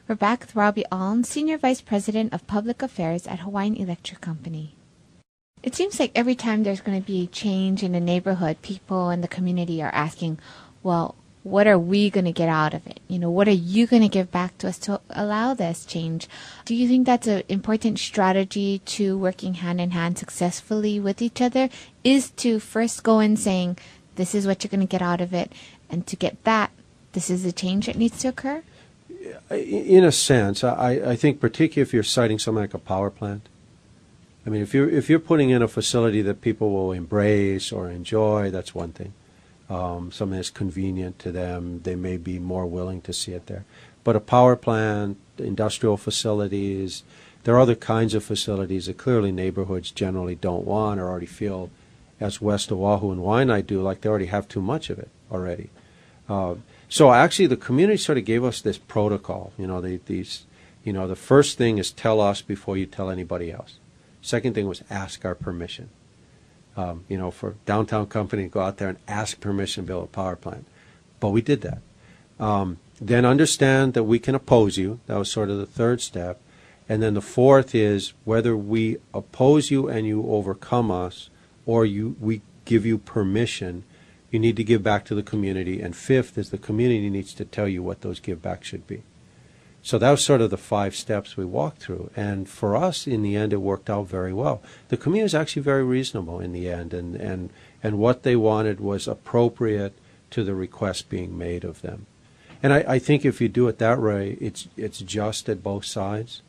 We're back with Robbie Alm, Senior Vice President of Public Affairs at Hawaiian Electric Company. It seems like every time there's going to be change in a neighborhood, people in the community are asking, well, what are we going to get out of it? What are you going to give back to us to allow this change? Do you think that's an important strategy to working hand in hand successfully with each other, is to first go in saying, this is what you're going to get out of it, and to get that, this is the change that needs to occur? In a sense, I think particularly if you're citing something like a power plant. I mean, if you're putting in a facility that people will embrace or enjoy, that's one thing. Something that's convenient to them, they may be more willing to see it there. But a power plant, industrial facilities, there are other kinds of facilities that clearly neighborhoods generally don't want or already feel, as West Oahu and Waianae do, like they already have too much of it already. So actually the community sort of gave us this protocol. The first thing is tell us before you tell anybody else. Second thing was ask our permission. For downtown company to go out there and ask permission to build a power plant. But we did that. Then understand that we can oppose you. That was sort of the third step. And then the fourth is whether we oppose you and you overcome us or we give you permission, you need to give back to the community. And fifth is the community needs to tell you what those give back should be. So that was sort of the 5 steps we walked through. And for us, in the end, it worked out very well. The community was actually very reasonable in the end, and what they wanted was appropriate to the request being made of them. And I think if you do it that way, it's just at both sides.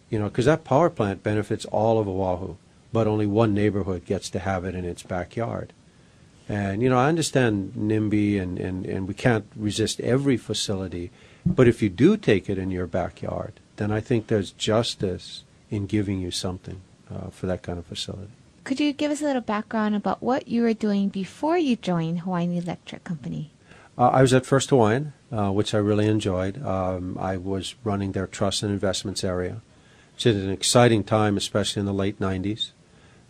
Because that power plant benefits all of Oahu, but only one neighborhood gets to have it in its backyard. And, I understand NIMBY, and we can't resist every facility. But if you do take it in your backyard, then I think there's justice in giving you something for that kind of facility. Could you give us a little background about what you were doing before you joined Hawaiian Electric Company? I was at First Hawaiian, which I really enjoyed. I was running their trust and investments area, which is an exciting time, especially in the late 90s.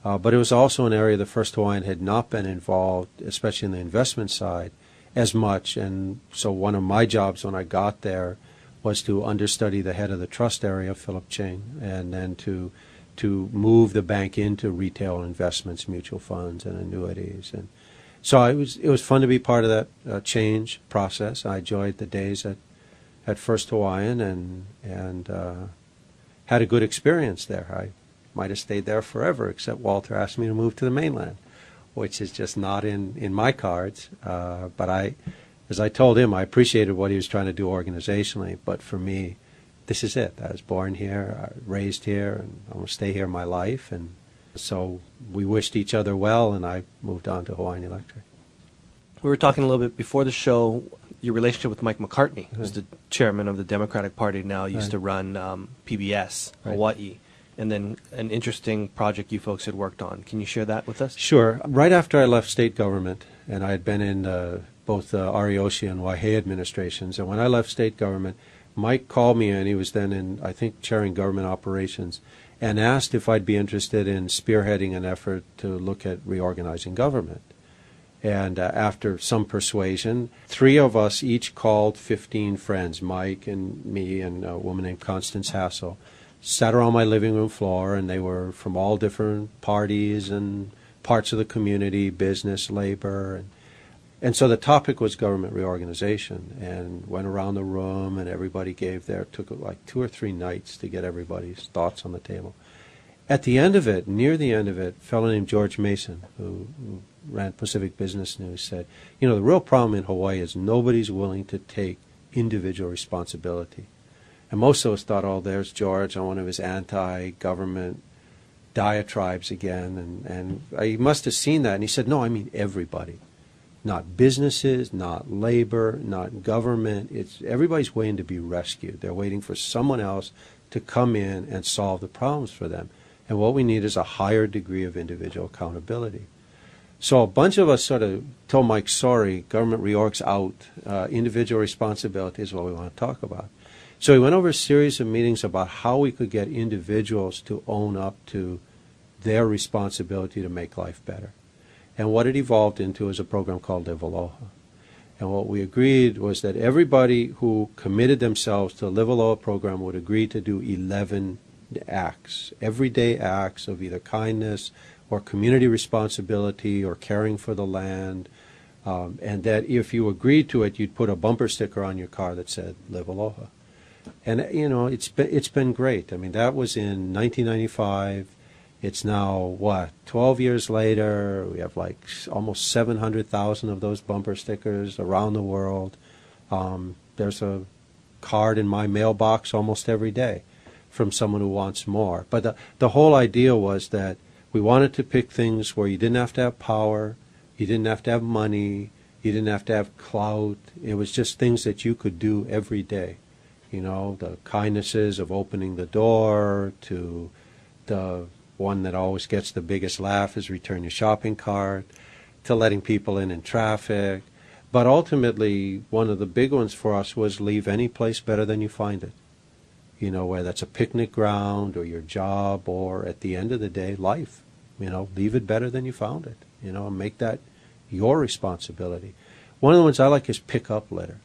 But it was also an area that First Hawaiian had not been involved, especially in the investment side, as much. And so one of my jobs when I got there was to understudy the head of the trust area, Philip Ching, and then to move the bank into retail investments, mutual funds, and annuities. And so it was fun to be part of that change process. I enjoyed the days at First Hawaiian and had a good experience there. I might have stayed there forever, except Walter asked me to move to the mainland, which is just not in my cards. But as I told him, I appreciated what he was trying to do organizationally. But for me, this is it. I was born here, raised here, and I'm going to stay here my life. And so we wished each other well, and I moved on to Hawaiian Electric. We were talking a little bit before the show, your relationship with Mike McCartney, who's the chairman of the Democratic Party now, used to run PBS, Hawaii. And then an interesting project you folks had worked on. Can you share that with us? Sure. Right after I left state government, and I had been in both the Arioshi and Waihee administrations, and when I left state government, Mike called me, and he was then in, I think, chairing government operations, and asked if I'd be interested in spearheading an effort to look at reorganizing government. And after some persuasion, 3 of us each called 15 friends, Mike and me and a woman named Constance Hassel, sat around my living room floor, and they were from all different parties and parts of the community, business, labor. And so the topic was government reorganization, and went around the room, and everybody took like 2 or 3 nights to get everybody's thoughts on the table. At the end of it, near the end of it, a fellow named George Mason, who ran Pacific Business News, said, the real problem in Hawaii is nobody's willing to take individual responsibility. And most of us thought, oh, there's George on one of his anti-government diatribes again. And he must have seen that. And he said, no, I mean everybody. Not businesses, not labor, not government. Everybody's waiting to be rescued. They're waiting for someone else to come in and solve the problems for them. And what we need is a higher degree of individual accountability. So a bunch of us sort of told Mike, sorry, government reorg's out. Individual responsibility is what we want to talk about. So we went over a series of meetings about how we could get individuals to own up to their responsibility to make life better. And what it evolved into is a program called Live Aloha. And what we agreed was that everybody who committed themselves to the Live Aloha program would agree to do 11 acts, everyday acts of either kindness or community responsibility or caring for the land, and that if you agreed to it, you'd put a bumper sticker on your car that said Live Aloha. And you know, it's been great. I mean, that was in 1995. It's now, what, 12 years later, we have like almost 700,000 of those bumper stickers around the world. There's a card in my mailbox almost every day from someone who wants more. But the whole idea was that we wanted to pick things where you didn't have to have power, you didn't have to have money, you didn't have to have clout. It was just things that you could do every day. You know, the kindnesses of opening the door, to the one that always gets the biggest laugh is return your shopping cart, to letting people in traffic. But ultimately, one of the big ones for us was leave any place better than you find it. You know, whether that's a picnic ground or your job or, at the end of the day, life. You know, leave it better than you found it. You know, and make that your responsibility. One of the ones I like is pick up litter.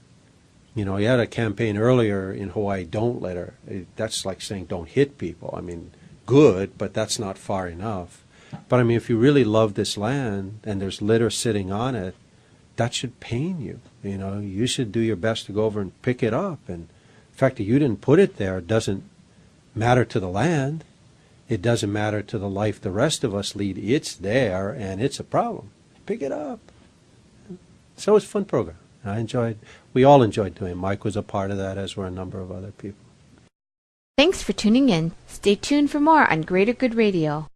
You know, you had a campaign earlier in Hawaii, don't litter. That's like saying don't hit people. I mean, good, but that's not far enough. But I mean, if you really love this land and there's litter sitting on it, that should pain you. You know, you should do your best to go over and pick it up. And the fact that you didn't put it there doesn't matter to the land. It doesn't matter to the life the rest of us lead. It's there, and it's a problem. Pick it up. So it's a fun program. We all enjoyed doing it. Mike was a part of that, as were a number of other people. Thanks for tuning in. Stay tuned for more on Greater Good Radio.